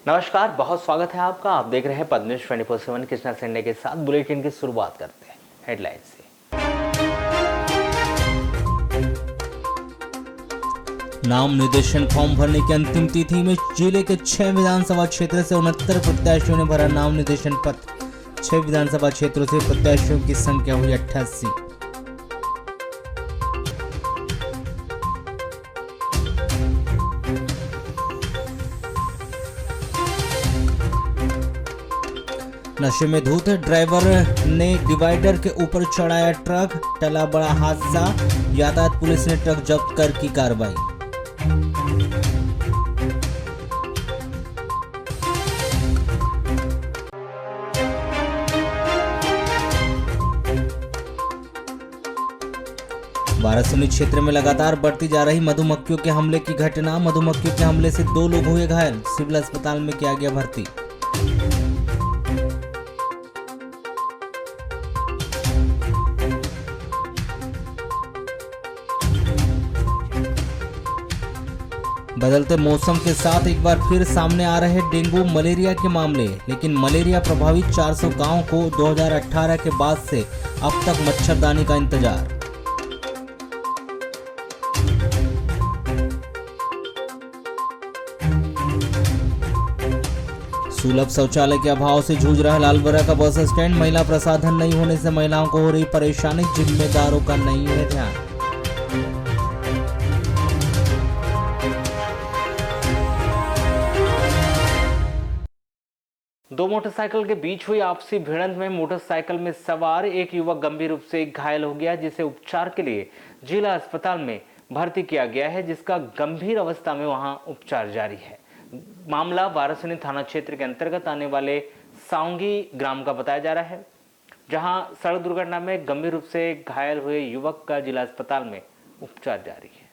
नमस्कार, बहुत स्वागत है आपका। आप देख रहे हैं पद्मनिष्ठ 24/7 कृष्णा संडे के साथ। बुलेटिन की शुरुआत करते हैं हेडलाइन से। नाम निर्देशन फॉर्म भरने की अंतिम तिथि में जिले के 6 विधानसभा क्षेत्र से 69 प्रत्याशियों ने भरा नाम निर्देशन पत्र। 6 विधानसभा क्षेत्रों से प्रत्याशियों की संख्या हुई 88। नशे में धुत ड्राइवर ने डिवाइडर के ऊपर चढ़ाया ट्रक, टला बड़ा हादसा। यातायात पुलिस ने ट्रक जब्त कर की कार्रवाई। वाराणसी क्षेत्र में लगातार बढ़ती जा रही मधुमक्खियों के हमले की घटना। मधुमक्खियों के हमले से 2 लोग हुए घायल, सिविल अस्पताल में किया गया भर्ती। बदलते मौसम के साथ एक बार फिर सामने आ रहे डेंगू मलेरिया के मामले, लेकिन मलेरिया प्रभावित 400 गांव को 2018 के बाद से अब तक मच्छरदानी का इंतजार। सुलभ शौचालय के अभाव से जूझ रहा लालबरा का बस स्टैंड। महिला प्रसाधन नहीं होने से महिलाओं को हो रही परेशानी, जिम्मेदारों का नहीं है ध्यान। दो मोटरसाइकिल के बीच हुई आपसी भिड़ंत में मोटरसाइकिल में सवार एक युवक गंभीर रूप से घायल हो गया, जिसे उपचार के लिए जिला अस्पताल में भर्ती किया गया है, जिसका गंभीर अवस्था में वहां उपचार जारी है। मामला वाराणसी थाना क्षेत्र के अंतर्गत आने वाले साउंगी ग्राम का बताया जा रहा है, जहां सड़क दुर्घटना में गंभीर रूप से घायल हुए युवक का जिला अस्पताल में उपचार जारी है।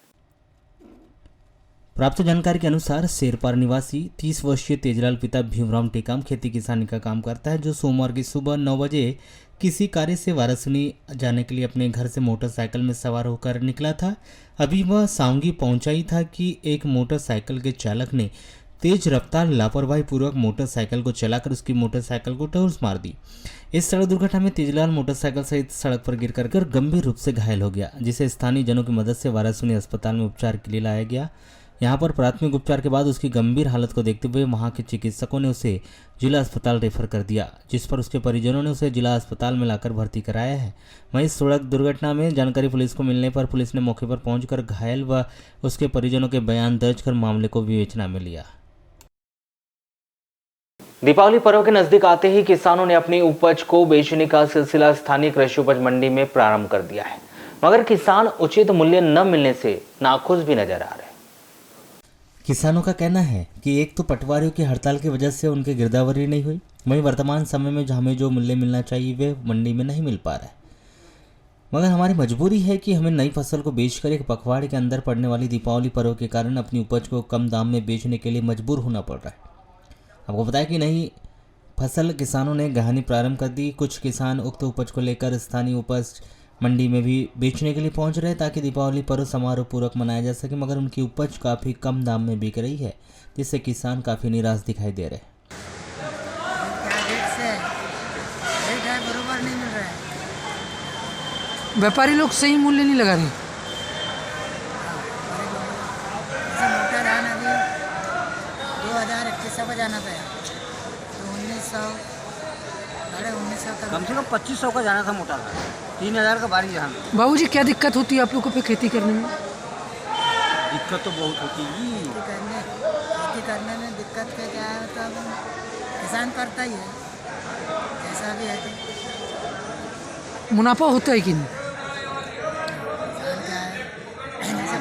प्राप्त जानकारी के अनुसार शेरपार निवासी 30 वर्षीय तेजलाल पिता भीमराम टेकाम खेती किसानी का काम करता है, जो सोमवार की सुबह 9 बजे किसी कार्य से वाराणसी जाने के लिए अपने घर से मोटरसाइकिल में सवार होकर निकला था। अभी वह साउंगी पहुंचा ही था कि एक मोटरसाइकिल के चालक ने तेज रफ्तार लापरवाही पूर्वक मोटरसाइकिल को चलाकर उसकी मोटरसाइकिल को ठोस मार दी। इस सड़क दुर्घटना में तेजलाल मोटरसाइकिल सहित सड़क पर गिरकर गंभीर रूप से घायल हो गया, जिसे स्थानीय जनों की मदद से वाराणसी अस्पताल में उपचार के लिए लाया गया। यहाँ पर प्राथमिक उपचार के बाद उसकी गंभीर हालत को देखते हुए वहाँ के चिकित्सकों ने उसे जिला अस्पताल रेफर कर दिया, जिस पर उसके परिजनों ने उसे जिला अस्पताल में लाकर भर्ती कराया है। वहीं सड़क दुर्घटना में जानकारी पुलिस को मिलने पर पुलिस ने मौके पर पहुंचकर घायल व उसके परिजनों के बयान दर्ज कर मामले को विवेचना में लिया। दीपावली पर्व के नजदीक आते ही किसानों ने अपनी उपज को बेचने का सिलसिला स्थानीय कृषि उपज मंडी में प्रारंभ कर दिया है, मगर किसान उचित मूल्य न मिलने से नाखुश भी नजर आ रहे हैं। किसानों का कहना है कि एक तो पटवारियों की हड़ताल की वजह से उनकी गिरदावरी नहीं हुई, वहीं वर्तमान समय में हमें जो मूल्य मिलना चाहिए वे मंडी में नहीं मिल पा रहा है। मगर हमारी मजबूरी है कि हमें नई फसल को बेचकर एक पखवाड़े के अंदर पड़ने वाली दीपावली पर्व के कारण अपनी उपज को कम दाम में बेचने के लिए मजबूर होना पड़ रहा है। आपको बताया कि नई फसल किसानों ने गहानी प्रारंभ कर दी। कुछ किसान उक्त उपज को लेकर स्थानीय उपज मंडी में भी बेचने के लिए पहुंच रहे, ताकि दीपावली पर्व समारोह पूर्वक मनाया जा सके, मगर उनकी उपज काफ़ी कम दाम में बिक रही है, जिससे किसान काफ़ी निराश दिखाई दे रहे हैं। बरोबर नहीं मिल रहा है, व्यापारी लोग सही मूल्य नहीं लगा रहे। मोटा धान अभी 2021 का जाना था, तो 1900 कम से कम 2500 का जाना था मोटा धान, 3000 का बारी धान। बाबूजी क्या दिक्कत होती है आप लोगों पे खेती करने में? दिक्कत तो बहुत होती है। खेती करने में दिक्कत क्या है, मतलब किसान करता ही है, जैसा भी है। मुनाफा होता है कि नहीं?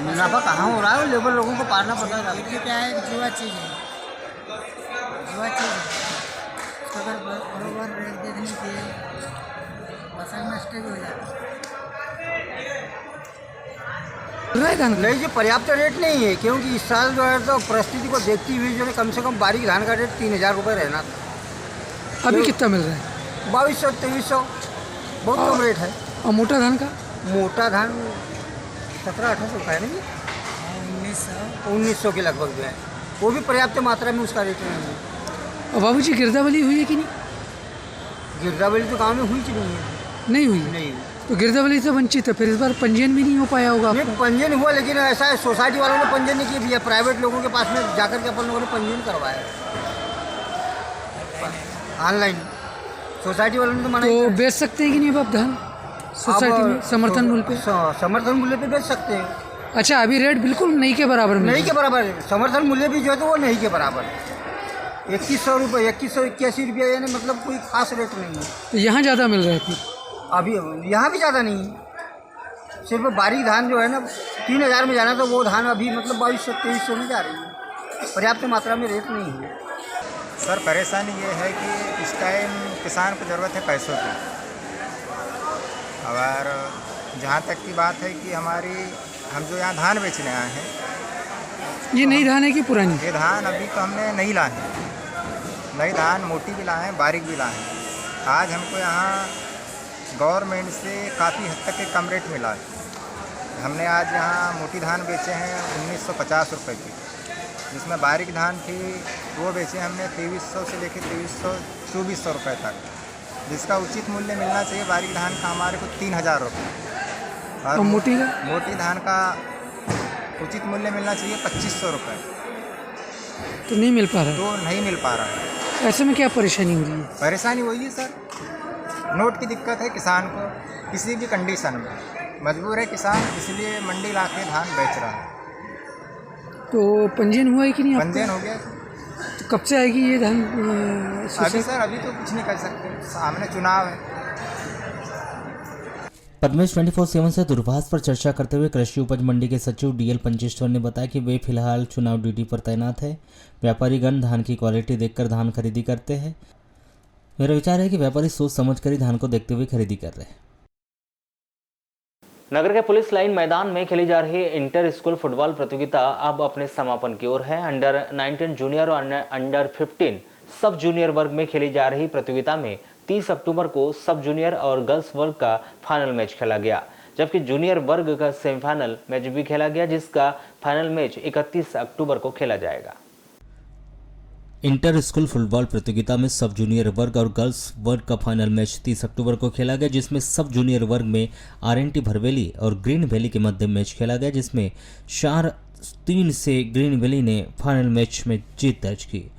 मुनाफा कहाँ हो रहा है, लेबर लोगों को पालना पड़ता है। देखिए क्या है, जुआ चीज़ है, जुआ चीज़ है। अगर बराबर रेट देखने की फसल नष्ट भी हो जाती है। नहीं जी, पर्याप्त रेट नहीं है, क्योंकि इस साल जो है तो परिस्थिति को देखती हुई जो है कम से कम बारीक धान का रेट 3000 रुपये रहना था। अभी कितना मिल रहा है? 2200 2300, बहुत कम रेट है। और मोटा धान का? मोटा धान 1700-1800 का है नहीं, 1900 के लगभग जो है, वो भी पर्याप्त मात्रा में उसका रेट नहीं है। और बाबूजी गिरदावली हुई है कि नहीं? गिरदावली तो गाँव में हुई कि नहीं है? नहीं हुई। नहीं तो गिरदावली से वंचित है, फिर इस बार पंजीयन भी नहीं हो पाया होगा नहीं, आपका। पंजीयन हुआ, लेकिन ऐसा है सोसाइटी वालों ने पंजीयन नहीं किया भैया, प्राइवेट लोगों के पास में जाकर के अपन लोगों ने पंजीयन करवाया ऑनलाइन। सोसाइटी वालों ने तो मना तो किया। बेच सकते हैं कि नहीं अब आप धान सोसाइटी में समर्थन मूल्य पे? समर्थन मूल्य पे बेच सकते हैं। अच्छा, अभी रेट बिल्कुल नहीं के बराबर में? नहीं के बराबर है। समर्थन मूल्य भी जो है तो वो नहीं के बराबर है। 2100 रुपये, 2181 रुपया, यानी मतलब कोई खास रेट नहीं है। तो यहाँ ज़्यादा मिल रहा है फिर? अभी यहाँ भी ज़्यादा नहीं है। सिर्फ बारीक धान जो है ना 3000 में जाना, तो वो धान अभी मतलब 2200-2300 में जा रही है। पर्याप्त मात्रा में रेट नहीं है। सर परेशानी ये है कि इस टाइम किसान को ज़रूरत है पैसों की। और जहाँ तक की बात है कि हम जो यहाँ धान बेचने आए हैं, ये नई धान है कि पुरानी? ये धान अभी तो हमने नहीं लाए हैं। नई धान मोटी भी लाए हैं, बारीक भी लाए हैं। आज हमको यहाँ गवर्नमेंट से काफ़ी हद तक के कम रेट मिला है। हमने आज यहाँ मोटी धान बेचे हैं 1950 रुपये की, जिसमें बारीक धान थी वो बेचे हमने 2300 से लेकर 2300-2400 रुपये तक, जिसका उचित मूल्य मिलना चाहिए बारीक धान का हमारे को 3000 रुपये। और मोटी का? मोटी धान का उचित मूल्य मिलना चाहिए 2500 रुपये, तो नहीं मिल पा रहा तो नहीं मिल पा रहा है। है। ऐसे में क्या परेशानी हो रही है? परेशानी वही है सर, नोट की दिक्कत है किसान को। किसी भी कंडीशन में मजबूर है किसान, इसलिए मंडी ला के धान बेच रहा है। तो पंजीयन हुआ है कि नहीं आपका? पंजीयन हो गया। तो कब से आएगी ये धान? अभी सर अभी तो कुछ नहीं कर सकते, सामने चुनाव है। पद्मेश 24/7 से दूरभाष पर चर्चा करते हुए कृषि उपज मंडी के सचिव डीएल पंचेश्वर ने बताया कि वे फिलहाल चुनाव ड्यूटी पर तैनात है। व्यापारीगण धान की क्वालिटी देखकर धान खरीदी करते हैं। मेरा विचार है कि व्यापारी सोच समझ कर ही धान को देखते हुए खरीदी कर रहे हैं। नगर के पुलिस लाइन मैदान में खेली जा रही इंटर स्कूल फुटबॉल प्रतियोगिता अब अपने समापन की ओर है। अंडर 19 जूनियर और अंडर 15 सब जूनियर वर्ग में खेली जा रही प्रतियोगिता में 30 अक्टूबर को सब जूनियर और गर्ल्स वर्ग का फाइनल मैच खेला गया, जबकि जूनियर वर्ग का सेमीफाइनल मैच भी खेला गया, जिसका फाइनल मैच 31 अक्टूबर को खेला जाएगा। इंटर स्कूल फुटबॉल प्रतियोगिता में सब जूनियर वर्ग और गर्ल्स वर्ग का फाइनल मैच 30 अक्टूबर को खेला गया, जिसमें सब जूनियर वर्ग में आरएनटी भरवेली और ग्रीन वैली के मध्य मैच खेला गया, जिसमें 4-3 से ग्रीन वैली ने फाइनल मैच में जीत दर्ज की।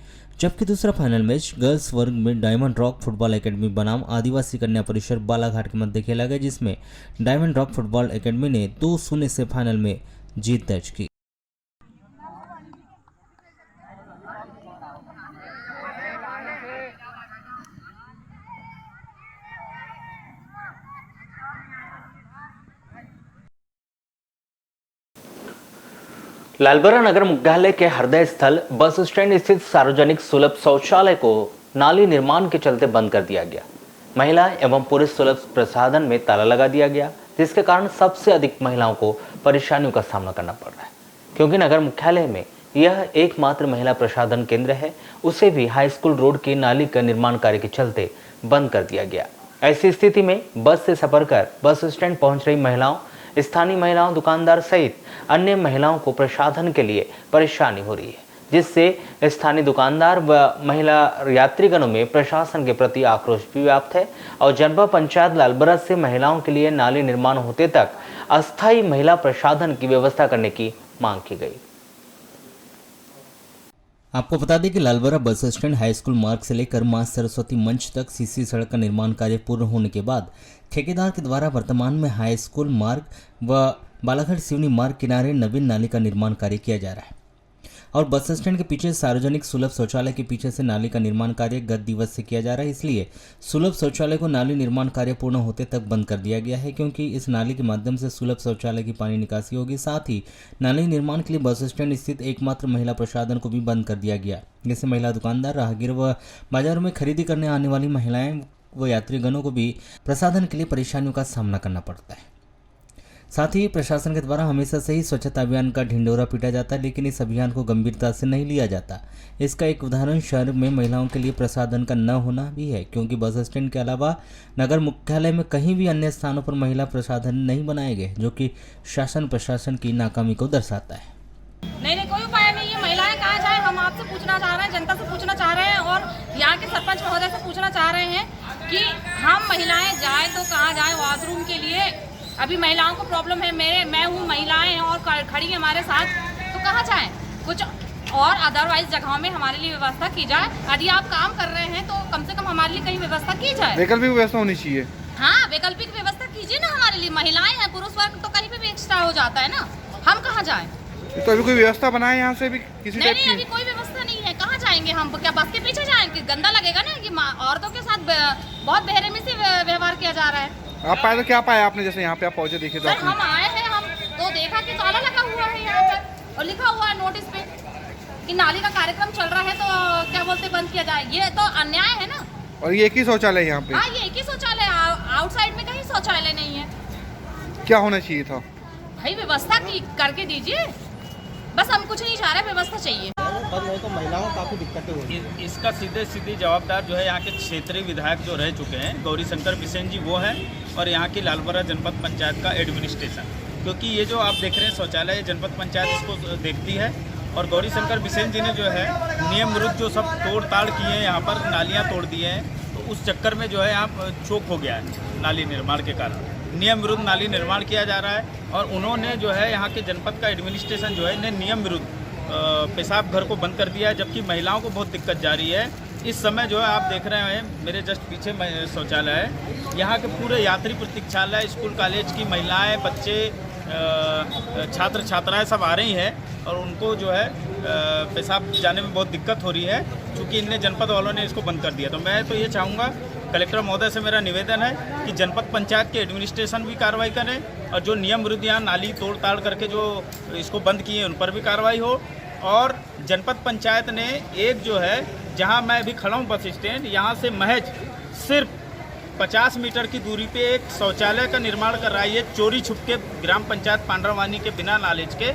जबकि दूसरा फाइनल मैच गर्ल्स वर्ग में डायमंड रॉक फुटबॉल एकेडमी बनाम आदिवासी कन्या परिषद बालाघाट के मध्य खेला गया, जिसमें डायमंड रॉक फुटबॉल एकेडमी ने 2-0 से फाइनल में जीत दर्ज की। लालबरा नगर मुख्यालय के हृदय स्थल बस स्टैंड स्थित सार्वजनिक सुलभ शौचालय को नाली निर्माण के चलते बंद कर दिया गया। महिला एवं पुरुष सुलभ प्रसाधन में ताला लगा दिया गया, जिसके कारण सबसे अधिक महिलाओं को परेशानियों का सामना करना पड़ रहा है, क्योंकि नगर मुख्यालय में यह एकमात्र महिला प्रसाधन केंद्र है। उसे भी हाई स्कूल रोड की नाली का निर्माण कार्य के चलते बंद कर दिया गया। ऐसी स्थिति में बस से सफर कर बस स्टैंड पहुंच रही महिलाओं, स्थानीय महिलाओं, दुकानदार सहित अन्य महिलाओं को प्रसाधन के लिए परेशानी हो रही है, जिससे स्थानीय दुकानदार व महिला यात्रीगणों में प्रशासन के प्रति आक्रोश भी व्याप्त है और जनपद पंचायत लालबरा से महिलाओं के लिए नाली निर्माण होते तक अस्थायी महिला प्रसाधन की व्यवस्था करने की मांग की गई। आपको बता दें कि Lalbarra bus stand high school मार्ग से लेकर मां सरस्वती मंच तक सीसी सड़क का निर्माण कार्य पूर्ण होने के बाद ठेकेदार के द्वारा वर्तमान में हाई स्कूल मार्ग व बालाघाट सिवनी मार्ग किनारे नवीन नाली का निर्माण कार्य किया जा रहा है और बस स्टैंड के पीछे सार्वजनिक सुलभ शौचालय के पीछे से नाली का निर्माण कार्य गत दिवस से किया जा रहा है। इसलिए सुलभ शौचालय को नाली निर्माण कार्य पूर्ण होते तक बंद कर दिया गया है, क्योंकि इस नाली के माध्यम से सुलभ शौचालय की पानी निकासी होगी। साथ ही नाली निर्माण के लिए बस स्टैंड स्थित एकमात्र महिला प्रसाधन को भी बंद कर दिया गया, जिससे महिला दुकानदार, राहगीर व बाजारों में खरीदी करने आने वाली महिलाएं व यात्रीगणों को भी प्रसाधन के लिए परेशानियों का सामना करना पड़ता है। साथ ही प्रशासन के द्वारा हमेशा से ही स्वच्छता अभियान का ढिंडोरा पीटा जाता है, लेकिन इस अभियान को गंभीरता से नहीं लिया जाता। इसका एक उदाहरण शहर में महिलाओं के लिए प्रसाधन का न होना भी है, क्योंकि बस स्टैंड के अलावा नगर मुख्यालय में कहीं भी अन्य स्थानों पर महिला प्रसाधन नहीं बनाए गए, जो कि शासन प्रशासन की नाकामी को दर्शाता है। नहीं कोई उपाय नहीं है। महिलाएं कहाँ जाए, हम आपसे पूछना चाह रहे हैं, जनता से पूछना चाह रहे हैं। और सरपंच महोदय से पूछना चाह रहे हैं कि हम महिलाएं जाएं तो कहाँ जाएं वॉशरूम के लिए। अभी महिलाओं को प्रॉब्लम है, मैं हूँ, महिलाएं हैं और खड़ी हैं हमारे साथ, तो कहाँ जाएं? कुछ और अदरवाइज जगहों में हमारे लिए व्यवस्था की जाए। यदि आप काम कर रहे हैं तो कम से कम हमारे लिए कहीं व्यवस्था की जाए। वैकल्पिक व्यवस्था होनी चाहिए। हाँ, वैकल्पिक व्यवस्था कीजिए ना हमारे लिए। महिलाएं हैं, पुरुष वर्ग तो कहीं पे भी एक्स्ट्रा हो जाता है ना, हम कहाँ जाएं? तो अभी कोई व्यवस्था बनाए यहाँ से भी किसी टाइप नहीं, की? अभी कोई व्यवस्था नहीं है। कहाँ जाएंगे हम? क्या बस के पीछे जाएंगे? गंदा लगेगा ना कि औरतों के साथ बहुत बेरहमी से व्यवहार किया जा रहा है। आप पाए तो क्या पाया आपने, जैसे यहाँ पे आप पहुँचे देखे तो सर आपने? हम आए हैं, हम तो देखा कि ताला लगा हुआ है यहाँ पर और लिखा हुआ है नोटिस पे कि नाली का कार्यक्रम चल रहा है, तो क्या बोलते बंद किया जाए। ये तो अन्याय है ना। और ये एक ही शौचालय यहाँ पे? हाँ, ये एक ही शौचालय, आउटसाइड में कहीं शौचालय नहीं है। क्या होना चाहिए था? भाई व्यवस्था करके दीजिए, बस हम कुछ नहीं चाह रहे, व्यवस्था चाहिए। तो महिलाओं को काफ़ी दिक्कतें हो रही हैं। इसका सीधे जवाबदार जो है यहाँ के क्षेत्रीय विधायक जो रह चुके हैं, गौरी शंकर बिसेन जी, वो हैं, और यहाँ की लालबरा जनपद पंचायत का एडमिनिस्ट्रेशन। क्योंकि ये जो आप देख रहे हैं शौचालय, जनपद पंचायत इसको देखती है, और गौरी शंकर बिसेन जी ने जो है नियम विरुद्ध जो सब तोड़ ताड़ किए हैं, यहाँ पर नालियाँ तोड़ दी हैं, तो उस चक्कर में जो है यहाँ चोक हो गया है नाली निर्माण के कारण। नियम विरुद्ध नाली निर्माण किया जा रहा है, और उन्होंने जो है यहाँ के जनपद का एडमिनिस्ट्रेशन जो है ने नियम विरुद्ध पेशाब घर को बंद कर दिया है, जबकि महिलाओं को बहुत दिक्कत जा रही है। इस समय जो है आप देख रहे हैं मेरे जस्ट पीछे शौचालय है, यहाँ के पूरे यात्री प्रतीक्षालय, स्कूल कॉलेज की महिलाएं, बच्चे, छात्र छात्राएं सब आ रही हैं, और उनको जो है पेशाब जाने में बहुत दिक्कत हो रही है, क्योंकि इनने जनपद वालों ने इसको बंद कर दिया। तो मैं तो ये चाहूँगा, कलेक्टर महोदय से मेरा निवेदन है कि जनपद पंचायत के एडमिनिस्ट्रेशन भी कार्रवाई करें, और जो नियम विरुद्ध यहाँ नाली तोड़ ताड़ करके जो इसको बंद किए उन पर भी कार्रवाई हो। और जनपद पंचायत ने एक जो है, जहाँ मैं अभी खड़ा हूँ बस स्टैंड, यहाँ से महज सिर्फ 50 मीटर की दूरी पे एक शौचालय का निर्माण कर रहा है, ये चोरी छुप के ग्राम पंचायत पांडरवानी के बिना नॉलेज के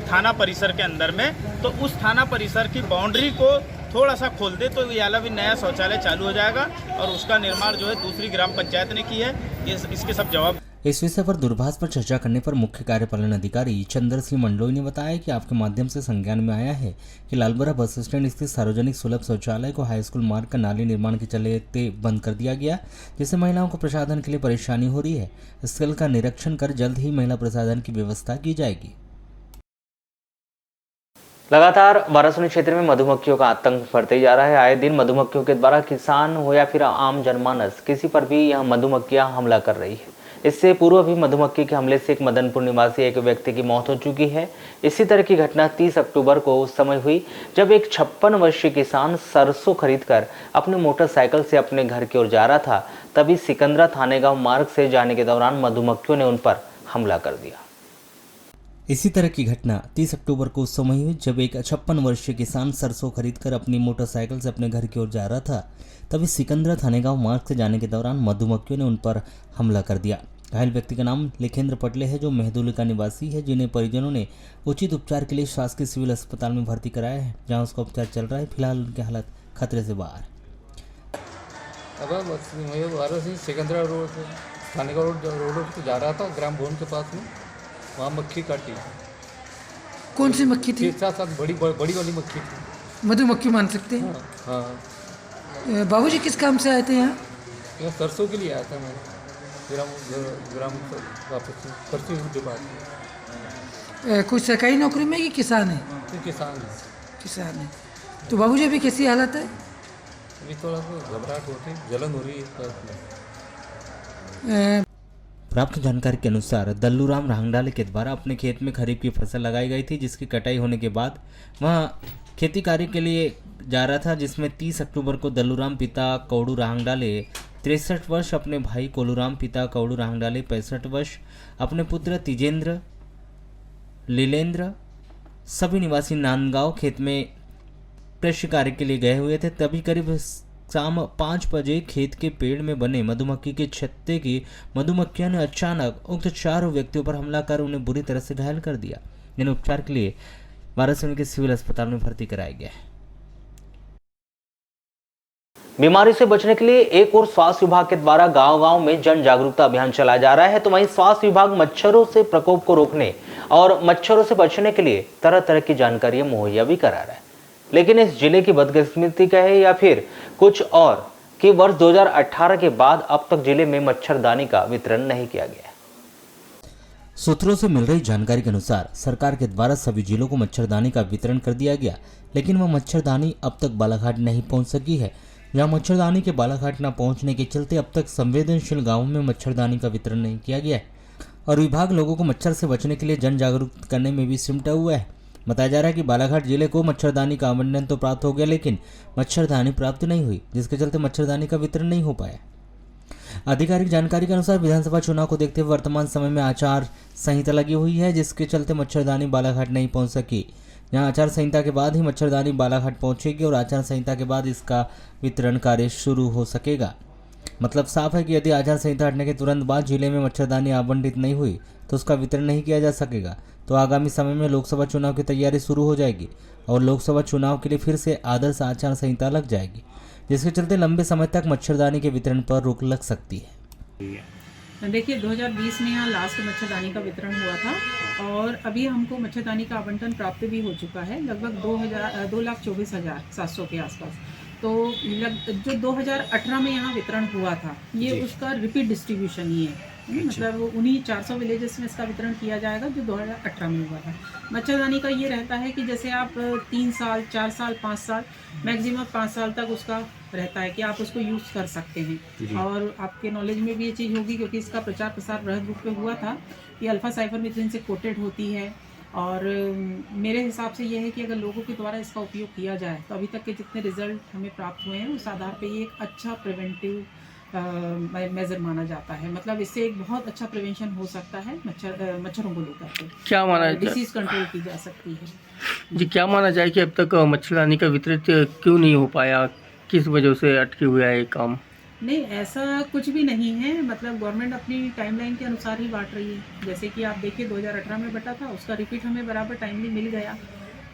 थाना परिसर के अंदर में। तो उस थाना परिसर की बाउंड्री को थोड़ा सा खोल दे तो ये वाला भी नया शौचालय चालू हो जाएगा, और उसका निर्माण जो है दूसरी ग्राम पंचायत ने की है। इसके सब जवाब। इस विषय पर दूरभाष पर चर्चा करने पर मुख्य कार्यपालन अधिकारी चंद्र सिंह मंडलोई ने बताया कि आपके माध्यम से संज्ञान में आया है कि लालबरा बस स्टैंड स्थित सार्वजनिक सुलभ शौचालय को हाई स्कूल मार्ग का नाली निर्माण के चलते बंद कर दिया गया, जिससे महिलाओं को प्रसाधन के लिए परेशानी हो रही है। स्थल का निरीक्षण कर जल्द ही महिला प्रसाधन की व्यवस्था की जाएगी। लगातार बारासूनी क्षेत्र में मधुमक्खियों का आतंक बढ़ते जा रहा है। आए दिन मधुमक्खियों के द्वारा किसान हो या फिर आम जनमानस, किसी पर भी यह मधुमक्खियां हमला कर रही है। इससे पूर्व भी मधुमक्खी के हमले से एक मदनपुर निवासी एक व्यक्ति की मौत हो चुकी है। इसी तरह की घटना 30 अक्टूबर को उस समय हुई जब एक 56 वर्षीय किसान सरसों खरीदकर अपने मोटरसाइकिल से अपने घर की ओर जा रहा था, तभी सिकंदरा थाने गांव मार्ग से जाने के दौरान मधुमक्खियों ने उन पर हमला कर दिया। इसी तरह की घटना 30 अक्टूबर को उस समय हुई जब एक 56 वर्षीय किसान सरसों खरीदकर अपनी मोटरसाइकिल से अपने घर की ओर जा रहा था, तभी सिकंदरा थाने गांव मार्ग से जाने के दौरान मधुमक्खियों ने उन पर हमला कर दिया। घायल व्यक्ति का नाम लेखेंद्र पटले है, जो मेहदुली का निवासी है, जिन्हें परिजनों ने उचित उपचार के लिए शासकीय सिविल अस्पताल में भर्ती कराया है, जहां उसका उपचार चल रहा है। फिलहाल उनकी हालत खतरे से बाहर। अब वाराणसी सिकंदरा रोड से थाने का रोड से जा रहा था, ग्राम भवन के पास में, वहाँ मक्खी काटी। कौन सी मक्खी थी? साथ बड़ी वाली मक्खी थी। मधुमक्खी मान सकते हैं। हाँ। बाबूजी किस काम से आए थे यहाँ? यहाँ सरसों के लिए आया था मैं, ग्राम वापस सरसों डिपार्टमेंट। कुछ सरकारी नौकरी में कि किसान है? किसान है। किसान है। तो बाबूजी अभी कैसी हालत है? अभी थोड़ा सा घबराहट होती, जलन हो रही है। प्राप्त जानकारी के अनुसार दल्लूराम रांगडाले के द्वारा अपने खेत में खरीफ की फसल लगाई गई थी, जिसकी कटाई होने के बाद वह खेती कार्य के लिए जा रहा था, जिसमें 30 अक्टूबर को दल्लूराम पिता कौड़ू रांगडाले 63 वर्ष, अपने भाई कोलूराम पिता कौड़ू रांगडाले 65 वर्ष, अपने पुत्र तिजेंद्र, लीलेंद्र सभी निवासी नांदगांव खेत में कृषि कार्य के लिए गए हुए थे। तभी करीब शाम 5 बजे खेत के पेड़ में बने मधुमक्खी के छत्ते की मधुमक्खियों ने अचानक उक्त 4 व्यक्तियों पर हमला कर उन्हें बुरी तरह से घायल कर दिया, जिन्हें उपचार के लिए वाराणसी के सिविल अस्पताल में भर्ती कराया गया है। बीमारी से बचने के लिए एक और स्वास्थ्य विभाग के द्वारा गांव-गांव में जन जागरूकता अभियान चलाया जा रहा है, तो वहीं स्वास्थ्य विभाग मच्छरों से प्रकोप को रोकने और मच्छरों से बचने के लिए तरह तरह की जानकारियां मुहैया भी करा रहा है। लेकिन इस जिले की बदकिस्मती का है या फिर कुछ और कि वर्ष 2018 के बाद अब तक जिले में मच्छरदानी का वितरण नहीं किया गया। सूत्रों से मिल रही जानकारी के अनुसार सरकार के द्वारा सभी जिलों को मच्छरदानी का वितरण कर दिया गया, लेकिन वह मच्छरदानी अब तक बालाघाट नहीं पहुंच सकी है। जहां मच्छरदानी के बालाघाट न पहुंचने के चलते अब तक संवेदनशील गांवों में मच्छरदानी का वितरण नहीं किया गया है और विभाग लोगों को मच्छर से बचने के लिए जन जागरूक करने में भी सिमटा हुआ है। बताया जा रहा है कि बालाघाट जिले को मच्छरदानी का आवंटन तो प्राप्त हो गया, लेकिन मच्छरदानी प्राप्त नहीं हुई, जिसके चलते मच्छरदानी का वितरण नहीं हो पाया। आधिकारिक जानकारी के अनुसार विधानसभा चुनाव को देखते हुए वर्तमान समय में आचार संहिता लगी हुई है, जिसके चलते मच्छरदानी बालाघाट नहीं पहुंच सकी। जहां आचार संहिता के बाद ही मच्छरदानी बालाघाट पहुंचेगी और आचार संहिता के बाद इसका वितरण कार्य शुरू हो सकेगा। मतलब साफ है कि यदि आचार संहिता हटने के तुरंत बाद जिले में मच्छरदानी आवंटित नहीं हुई तो उसका वितरण नहीं किया जा सकेगा। तो आगामी समय में लोकसभा चुनाव की तैयारी शुरू हो जाएगी और लोकसभा चुनाव के लिए फिर से आदर्श आचार संहिता लग जाएगी, जिसके चलते लंबे समय तक मच्छरदानी के वितरण पर रोक लग सकती है। देखिए 2020 में यहाँ लास्ट मच्छरदानी का वितरण हुआ था और अभी हमको मच्छरदानी का आवंटन प्राप्त भी हो चुका है, लगभग 2,24,700 के आसपास। तो जो 2018 में यहाँ वितरण हुआ था ये उसका रिपीट डिस्ट्रीब्यूशन ही है। मतलब उन्हीं 400 विलेजेस में इसका वितरण किया जाएगा जो 2018 में हुआ था। मच्छरदानी का ये रहता है कि जैसे आप 3 साल 4 साल 5 साल मैक्सिमम 5 साल तक उसका रहता है कि आप उसको यूज़ कर सकते हैं। और आपके नॉलेज में भी ये चीज़ होगी क्योंकि इसका प्रचार प्रसार बृहद रूप में हुआ था कि अल्फा साइफरमेथ्रिन से कोटेड होती है। और मेरे हिसाब से ये है कि अगर लोगों के द्वारा इसका उपयोग किया जाए तो अभी तक के जितने रिजल्ट हमें प्राप्त हुए हैं उस आधार पर ये एक अच्छा प्रिवेंटिव मेजर माना जाता है। मतलब इससे एक बहुत अच्छा प्रिवेंशन हो सकता है मच्छरों को लेकर के। क्या माना डिसीज कंट्रोल की जा सकती है। जी, क्या माना जाए कि अब तक मच्छरदानी का वितरित क्यों नहीं हो पाया, किस वजह से अटके हुआ है ये काम? नहीं, ऐसा कुछ भी नहीं है। मतलब गवर्नमेंट अपनी टाइमलाइन के अनुसार ही बांट रही है। जैसे कि आप देखिए 2018 में बटा था, उसका रिपीट हमें बराबर टाइमली मिल गया।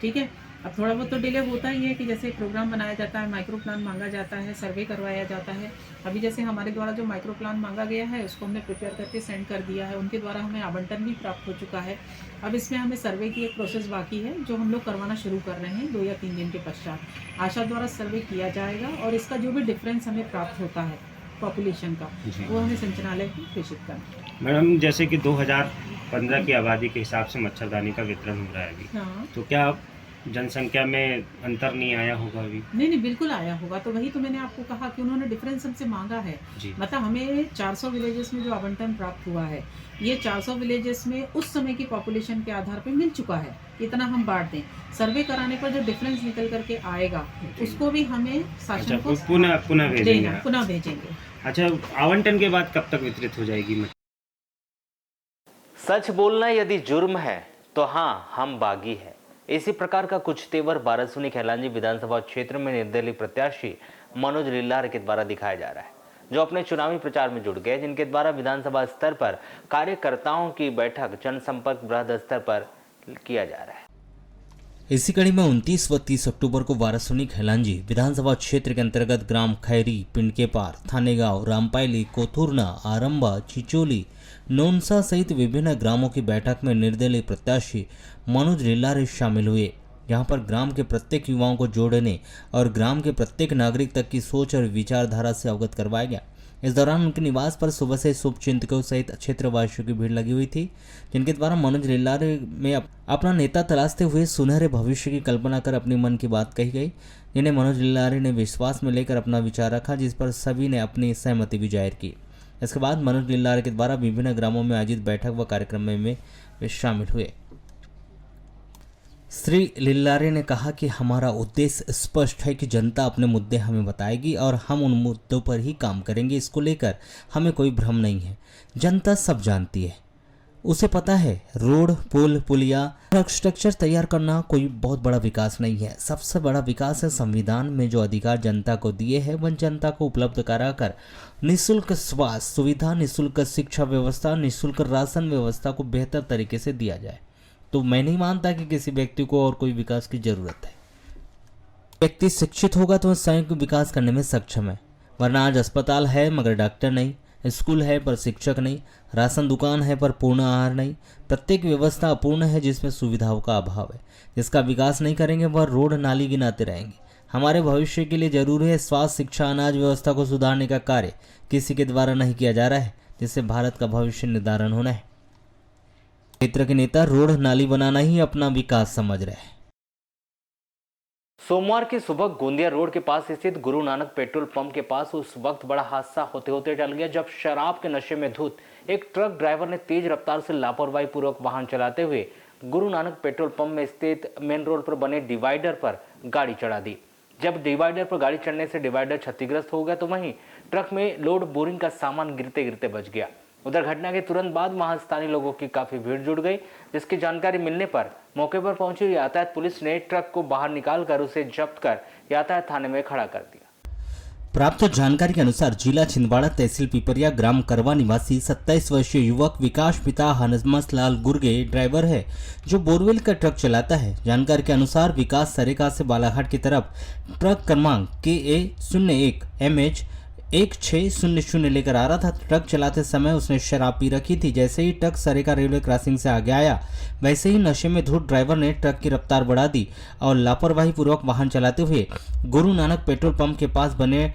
ठीक है, अब थोड़ा बहुत तो डिले होता ही है कि जैसे प्रोग्राम बनाया जाता है, माइक्रो प्लान मांगा जाता है, सर्वे करवाया जाता है। अभी जैसे हमारे द्वारा जो माइक्रो प्लान मांगा गया है उसको हमने प्रिपेयर करके सेंड कर दिया है, उनके द्वारा हमें आवंटन भी प्राप्त हो चुका है। अब इसमें हमें सर्वे की एक प्रोसेस बाकी है जो हम लोग करवाना शुरू कर रहे हैं 2 या 3 दिन के पश्चात। आशा द्वारा सर्वे किया जाएगा और इसका जो भी डिफरेंस हमें प्राप्त होता है पॉपुलेशन का वो हमें संचालनालय को प्रेषित करना। मैडम, जैसे कि 2015 की आबादी के हिसाब से मच्छरदानी का वितरण हो रहा है अभी, हाँ। तो क्या जनसंख्या में अंतर नहीं आया होगा अभी? नहीं, बिल्कुल आया होगा। तो वही तो मैंने आपको कहा कि उन्होंने डिफरेंस हमसे मांगा है। मतलब हमें 400 विलेजेस में जो आवंटन प्राप्त हुआ है ये 400 विलेजेस में उस समय की पॉपुलेशन के आधार पर मिल चुका है। इतना हम बांट दें, सर्वे कराने पर जो डिफरेंस निकल करके आएगा उसको भी हमें शासन को पुनः भेजेंगे। अच्छा, आवंटन के बाद कब तक वितरित हो जाएगी? सच बोलना यदि जुर्म है तो हाँ, हम बागी है। इसी प्रकार का कुछ तेवर बारासूनी खैलांजी विधानसभा क्षेत्र में निर्दलीय प्रत्याशी मनोज लिल्लार के द्वारा दिखाया जा रहा है, जो अपने चुनावी प्रचार में जुट गए, जिनके द्वारा विधानसभा स्तर पर कार्यकर्ताओं की बैठक जनसंपर्क बृहद स्तर पर किया जा रहा है। इसी कड़ी में 29 व 30 अक्टूबर को बारासूनी खैलांजी विधानसभा क्षेत्र के अंतर्गत ग्राम खैरी, पिंड के पार, थानेगांव, रामपायली, कोथुरना, आरंबा, चिचोली, नोनसा सहित विभिन्न ग्रामों की बैठक में निर्दलीय प्रत्याशी मनोज लिल्लार शामिल हुए। यहाँ पर ग्राम के प्रत्येक युवाओं को जोड़ने और ग्राम के प्रत्येक नागरिक तक की सोच और विचारधारा से अवगत करवाया गया। इस दौरान उनके निवास पर सुबह से शुभचिंतकों सहित क्षेत्रवासियों की भीड़ लगी हुई थी, जिनके द्वारा मनोज लिल्लार में अपना नेता तलाशते हुए सुनहरे भविष्य की कल्पना कर अपने मन की बात कही गई, जिन्हें मनोज लिल्लार ने विश्वास में लेकर अपना विचार रखा, जिस पर सभी ने अपनी सहमति भी जाहिर की। इसके बाद मनोज लिल्लार के द्वारा विभिन्न ग्रामों में आयोजित बैठक व कार्यक्रम में वे शामिल हुए। श्री लिल्लारे ने कहा कि हमारा उद्देश्य स्पष्ट है कि जनता अपने मुद्दे हमें बताएगी और हम उन मुद्दों पर ही काम करेंगे। इसको लेकर हमें कोई भ्रम नहीं है। जनता सब जानती है, उसे पता है रोड, पुल, पुलिया, इंफ्रास्ट्रक्चर तैयार करना कोई बहुत बड़ा विकास नहीं है। सबसे बड़ा विकास है संविधान में जो अधिकार जनता को दिए हैं वह जनता को उपलब्ध कराकर निःशुल्क स्वास्थ्य सुविधा, निःशुल्क शिक्षा व्यवस्था, निःशुल्क राशन व्यवस्था को बेहतर तरीके से दिया जाए। तो मैं नहीं मानता कि किसी व्यक्ति को और कोई विकास की जरूरत है। व्यक्ति शिक्षित होगा तो वह स्वयं को विकास करने में सक्षम है, वरना आज अस्पताल है मगर डॉक्टर नहीं, स्कूल है पर शिक्षक नहीं, राशन दुकान है पर पूर्ण आहार नहीं, प्रत्येक व्यवस्था अपूर्ण है जिसमें सुविधाओं का अभाव है। जिसका विकास नहीं करेंगे वह रोड नाली गिनाते रहेंगे। हमारे भविष्य के लिए जरूरी है स्वास्थ्य, शिक्षा, अनाज व्यवस्था को सुधारने का कार्य किसी के द्वारा नहीं किया जा रहा है, जिससे भारत का भविष्य निर्धारण होना है। क्षेत्र के नेता रोड नाली बनाना ही अपना विकास समझ रहे हैं। सोमवार की सुबह गोंदिया रोड के पास स्थित गुरु नानक पेट्रोल पंप के पास उस वक्त बड़ा हादसा होते होते टल गया जब शराब के नशे में धुत एक ट्रक ड्राइवर ने तेज रफ्तार से लापरवाही पूर्वक वाहन चलाते हुए गुरु नानक पेट्रोल पंप में स्थित मेन रोड पर बने डिवाइडर पर गाड़ी चढ़ा दी। जब डिवाइडर पर गाड़ी चढ़ने से डिवाइडर क्षतिग्रस्त हो गया तो वहीं ट्रक में लोड बोरिंग का सामान गिरते गिरते बच गया। उधर घटना के तुरंत बाद वहां स्थानीय लोगों की काफी भीड़ जुट गई, जिसकी जानकारी मिलने पर मौके पर पहुंची यातायात पुलिस ने ट्रक को बाहर निकालकर उसे जब्त कर यातायात थाने में खड़ा कर दिया। प्राप्त जानकारी के अनुसार जिला छिंदवाड़ा तहसील पिपरिया ग्राम करवा निवासी 27 वर्षीय युवक विकास पिता हनमस लाल गुर्गे ड्राइवर है जो बोरवेल का ट्रक चलाता है। जानकारी के अनुसार विकास सरेका से बालाघाट की तरफ ट्रक क्रमांक KA01 MH 1600 लेकर आ रहा था। ट्रक चलाते समय उसने शराब पी रखी थी। जैसे ही ट्रक सरेका रेलवे क्रॉसिंग से आगे आया वैसे ही नशे में धुत ड्राइवर ने ट्रक की रफ्तार बढ़ा दी और लापरवाही पूर्वक वाहन चलाते हुए गुरु नानक पेट्रोल पंप के पास बने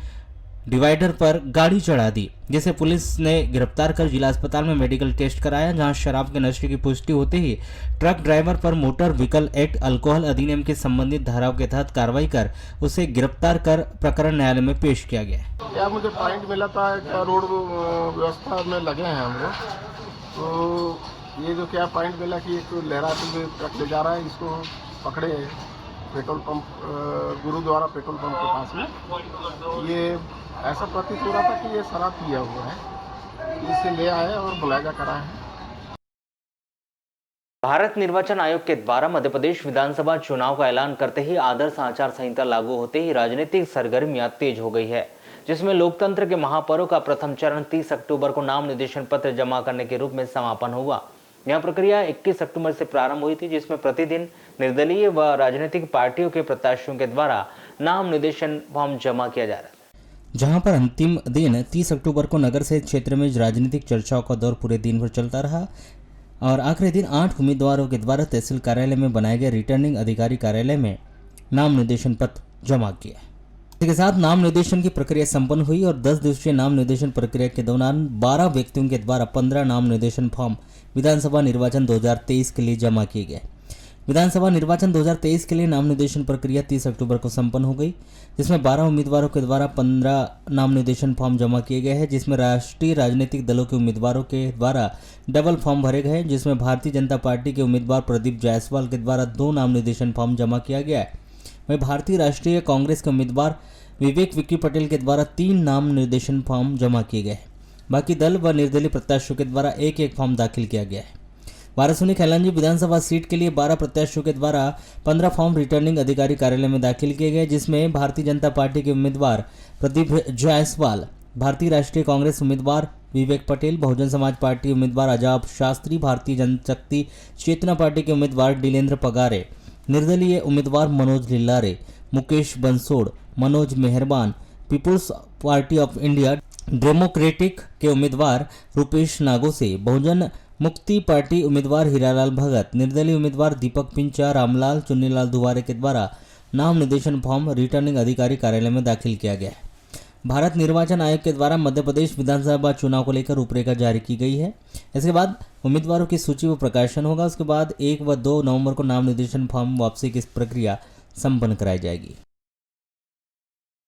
डिवाइडर पर गाड़ी चढ़ा दी, जिसे पुलिस ने गिरफ्तार कर जिला अस्पताल में मेडिकल टेस्ट कराया, जहां शराब के नशे की पुष्टि होते ही ट्रक ड्राइवर पर मोटर व्हीकल एक्ट अल्कोहल अधिनियम के संबंधित धाराओं के तहत कार्रवाई कर उसे गिरफ्तार कर प्रकरण न्यायालय में पेश किया गया। क्या मुझे पॉइंट मिला था क्या रोड व्यवस्था में लगे हैं हम लोग, तो ये जो क्या पॉइंट मिला कि एक लहराते हुए ट्रक ले जा रहा है, इसको पकड़े petrol pump Gurudwara petrol pump के पास में। ये ऐसा प्रतीत हो रहा था कि ये शराब पिया हुआ है, इसे ले आए और मुलायजा कराए हैं। भारत निर्वाचन आयोग के द्वारा मध्य प्रदेश विधानसभा चुनाव का ऐलान करते ही आदर्श आचार संहिता लागू होते ही राजनीतिक सरगर्मियां तेज हो गई है, जिसमें लोकतंत्र के महापर्व का प्रथम चरण 30 अक्टूबर को नाम निर्देशन पत्र जमा करने के रूप में समापन हुआ। यह प्रक्रिया 21 अक्टूबर से प्रारंभ हुई थी, जिसमें प्रतिदिन निर्दलीय व राजनीतिक पार्टियों के प्रत्याशियों के द्वारा नाम निर्देशन फॉर्म जमा किया जा रहा था। जहां पर अंतिम दिन 30 अक्टूबर को नगर सहित क्षेत्र में राजनीतिक चर्चाओं का दौर पूरे दिन भर चलता रहा और आखिरी दिन 8 उम्मीदवारों के द्वारा तहसील कार्यालय में बनाए गए रिटर्निंग अधिकारी कार्यालय में नाम निर्देशन पत्र जमा किया। इसके साथ नाम निर्देशन की प्रक्रिया संपन्न हुई और 10 दिवसीय नाम निर्देशन प्रक्रिया के दौरान 12 व्यक्तियों के द्वारा 15 नाम निर्देशन फॉर्म विधानसभा निर्वाचन 2023 के लिए जमा किए गए। विधानसभा निर्वाचन 2023 के लिए नाम निर्देशन प्रक्रिया 30 अक्टूबर को संपन्न हो गई, जिसमें 12 उम्मीदवारों के द्वारा 15 नाम निर्देशन फॉर्म जमा किए गए हैं, जिसमें राष्ट्रीय राजनीतिक दलों के उम्मीदवारों के द्वारा डबल फॉर्म भरे गए, जिसमें भारतीय जनता पार्टी के उम्मीदवार प्रदीप जायसवाल के द्वारा 2 नाम निर्देशन फॉर्म जमा किया गया है। वहीं भारतीय राष्ट्रीय कांग्रेस के उम्मीदवार विवेक विक्की पटेल के द्वारा 3 नाम निर्देशन फॉर्म जमा किए गए। बाकी दल व निर्दलीय प्रत्याशियों के द्वारा एक फॉर्म दाखिल किया गया है। वाराणसी खैलांजी विधानसभा सीट के लिए 12 प्रत्याशियों के द्वारा 15 फॉर्म रिटर्निंग अधिकारी कार्यालय में दाखिल किए गए, जिसमें भारतीय जनता पार्टी के उम्मीदवार प्रदीप जायसवाल, भारतीय राष्ट्रीय कांग्रेस उम्मीदवार विवेक पटेल, बहुजन समाज पार्टी उम्मीदवार अजाब शास्त्री, भारतीय जनशक्ति चेतना पार्टी के उम्मीदवार डिलेंद्र पगारे, निर्दलीय उम्मीदवार Manoj Lillare, Mukesh Bansod, Manoj Mehraban, People's Party of India Democratic के उम्मीदवार रुपेश नागोसे, बहुजन मुक्ति पार्टी उम्मीदवार हीरालाल भगत, निर्दलीय उम्मीदवार दीपक पिंचा, रामलाल चुन्नीलाल दुवारे के द्वारा नाम निर्देशन फॉर्म रिटर्निंग अधिकारी कार्यालय में दाखिल किया गया है। भारत निर्वाचन आयोग के द्वारा मध्य प्रदेश विधानसभा चुनाव को लेकर रूपरेखा जारी की गई है। इसके बाद उम्मीदवारों की सूची व प्रकाशन होगा। उसके बाद 1 व 2 नवंबर को नाम निर्देशन फॉर्म वापसी की प्रक्रिया संपन्न कराई जाएगी।